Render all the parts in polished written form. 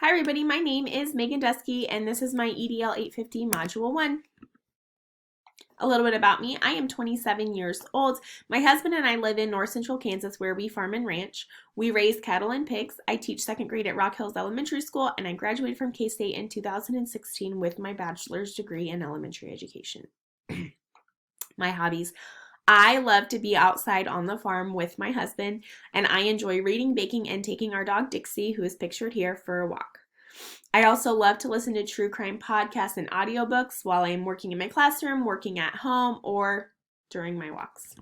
Hi everybody, my name is Megan Dusky and this is my EDL 850 Module 1. A little bit about me. I am 27 years old. My husband and I live in north central Kansas where we farm and ranch. We raise cattle and pigs. I teach second grade at Rock Hills Elementary School and I graduated from K-State in 2016 with my bachelor's degree in elementary education. My hobbies. I love to be outside on the farm with my husband, and I enjoy reading, baking, and taking our dog Dixie, who is pictured here, for a walk. I also love to listen to true crime podcasts and audiobooks while I'm working in my classroom, working at home, or during my walks.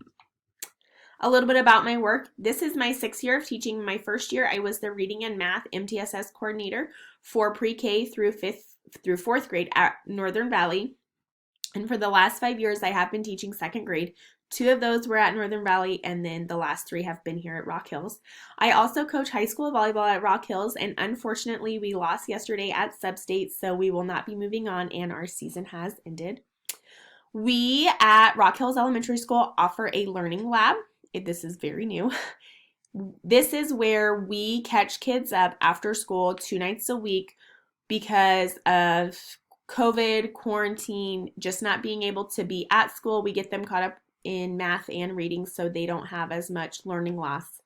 A little bit about my work. This is my 6th year of teaching. My first year, I was the Reading and Math MTSS coordinator for pre-K through 4th grade at Northern Valley. And for the last 5 years, I have been teaching 2nd grade. 2 of those were at Northern Valley, and then the last 3 have been here at Rock Hills. I also coach high school volleyball at Rock Hills, and unfortunately, we lost yesterday at Sub-State, so we will not be moving on, and our season has ended. We at Rock Hills Elementary School offer a learning lab. This is very new. This is where we catch kids up after school 2 nights a week because of COVID, quarantine, just not being able to be at school. We get them caught up in math and reading so they don't have as much learning loss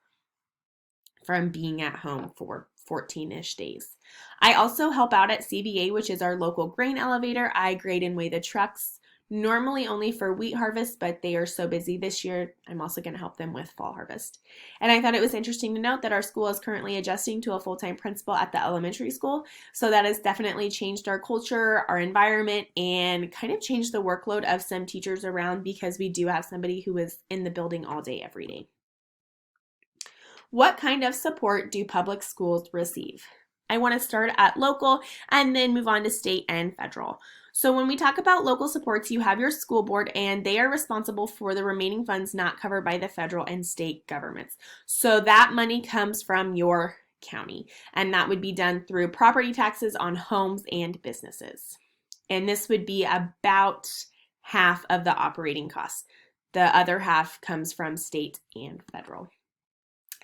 from being at home for 14-ish days. I also help out at CVA, which is our local grain elevator. I grade and weigh the trucks, normally only for wheat harvest, but they are so busy this year, I'm also going to help them with fall harvest. And I thought it was interesting to note that our school is currently adjusting to a full-time principal at the elementary school, so that has definitely changed our culture, our environment, and kind of changed the workload of some teachers around because we do have somebody who is in the building all day, every day. What kind of support do public schools receive? I want to start at local and then move on to state and federal. So when we talk about local supports, you have your school board and they are responsible for the remaining funds not covered by the federal and state governments. So that money comes from your county, and that would be done through property taxes on homes and businesses. And this would be about half of the operating costs. The other half comes from state and federal.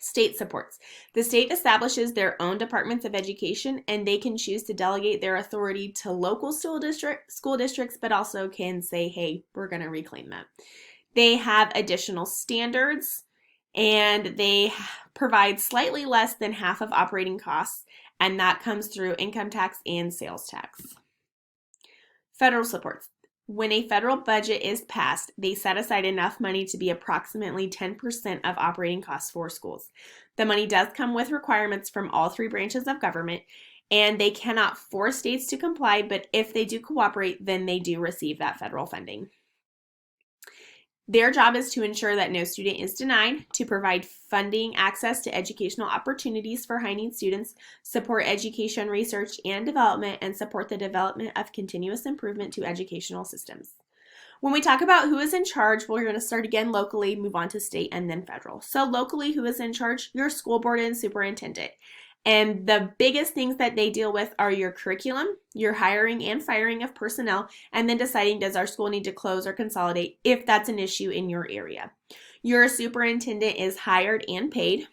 State supports. The state establishes their own departments of education, and they can choose to delegate their authority to local school districts, but also can say, hey, we're going to reclaim that. They have additional standards, and they provide slightly less than half of operating costs, and that comes through income tax and sales tax. Federal supports. When a federal budget is passed, they set aside enough money to be approximately 10% of operating costs for schools. The money does come with requirements from all 3 branches of government, and they cannot force states to comply, but if they do cooperate, then they do receive that federal funding. Their job is to ensure that no student is denied, to provide funding access to educational opportunities for high-need students, support education research and development, and support the development of continuous improvement to educational systems. When we talk about who is in charge, we're going to start again locally, move on to state, and then federal. So locally, who is in charge? Your school board and superintendent. And the biggest things that they deal with are your curriculum, your hiring and firing of personnel, and then deciding does our school need to close or consolidate if that's an issue in your area. Your superintendent is hired and paid.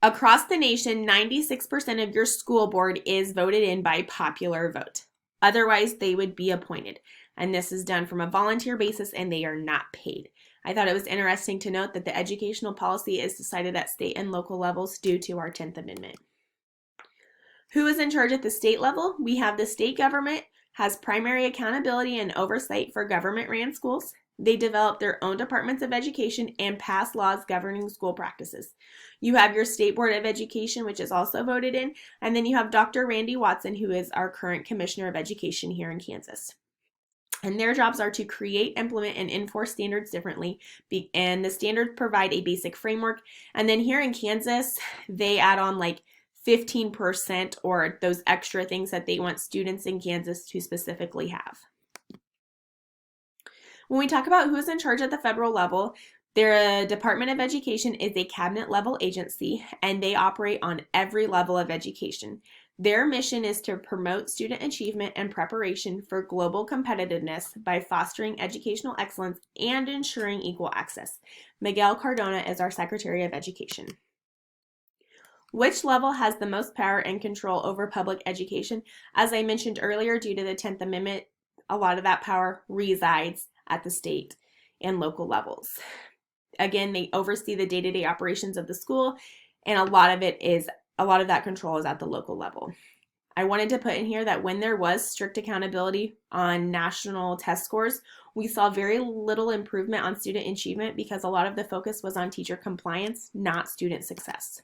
Across the nation, 96% of your school board is voted in by popular vote. Otherwise, they would be appointed. And this is done from a volunteer basis and they are not paid. I thought it was interesting to note that the educational policy is decided at state and local levels due to our 10th Amendment. Who is in charge at the state level? We have the state government has primary accountability and oversight for government-ran schools. They develop their own departments of education and pass laws governing school practices. You have your State Board of Education, which is also voted in, and then you have Dr. Randy Watson, who is our current Commissioner of Education here in Kansas. And their jobs are to create, implement, and enforce standards differently. And the standards provide a basic framework. And then here in Kansas, they add on like 15% or those extra things that they want students in Kansas to specifically have. When we talk about who is in charge at the federal level, their Department of Education is a cabinet level agency, and they operate on every level of education. Their mission is to promote student achievement and preparation for global competitiveness by fostering educational excellence and ensuring equal access. Miguel Cardona is our Secretary of Education. Which level has the most power and control over public education? As I mentioned earlier, due to the 10th Amendment, a lot of that power resides at the state and local levels. Again, they oversee the day-to-day operations of the school, and a lot of that control is at the local level. I wanted to put in here that when there was strict accountability on national test scores, we saw very little improvement on student achievement because a lot of the focus was on teacher compliance, not student success.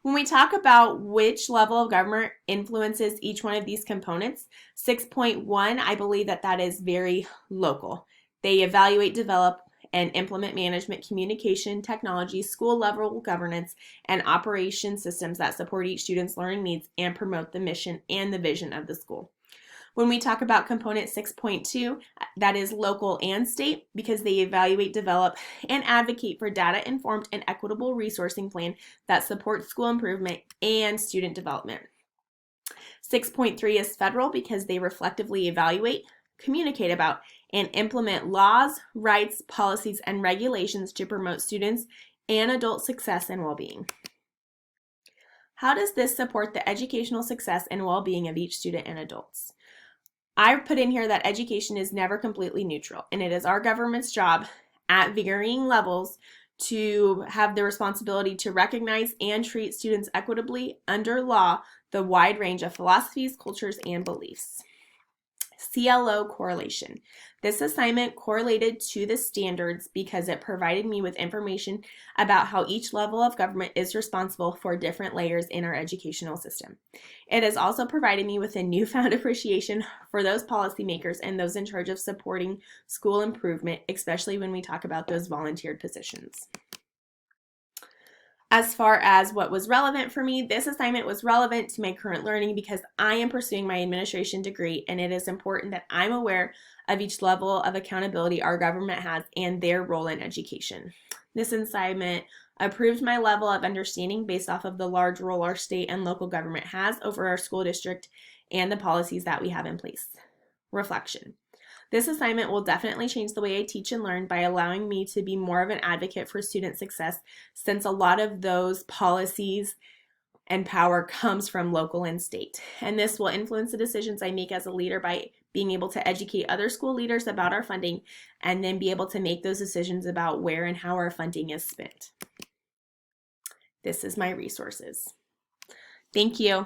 When we talk about which level of government influences each one of these components, 6.1, I believe that is very local. They evaluate, develop, and implement management, communication, technology, school level governance, and operation systems that support each student's learning needs and promote the mission and the vision of the school. When we talk about component 6.2, that is local and state because they evaluate, develop, and advocate for data-informed and equitable resourcing plan that supports school improvement and student development. 6.3 is federal because they reflectively evaluate, communicate about, and implement laws, rights, policies, and regulations to promote students and adult success and well-being. How does this support the educational success and well-being of each student and adults? I've put in here that education is never completely neutral, and it is our government's job at varying levels to have the responsibility to recognize and treat students equitably under law, the wide range of philosophies, cultures, and beliefs. CLO correlation. This assignment correlated to the standards because it provided me with information about how each level of government is responsible for different layers in our educational system. It has also provided me with a newfound appreciation for those policymakers and those in charge of supporting school improvement, especially when we talk about those volunteered positions. As far as what was relevant for me, this assignment was relevant to my current learning because I am pursuing my administration degree, and it is important that I'm aware of each level of accountability our government has and their role in education. This assignment improved my level of understanding based off of the large role our state and local government has over our school district and the policies that we have in place. Reflection. This assignment will definitely change the way I teach and learn by allowing me to be more of an advocate for student success, since a lot of those policies and power comes from local and state. And this will influence the decisions I make as a leader by being able to educate other school leaders about our funding and then be able to make those decisions about where and how our funding is spent. This is my resources. Thank you.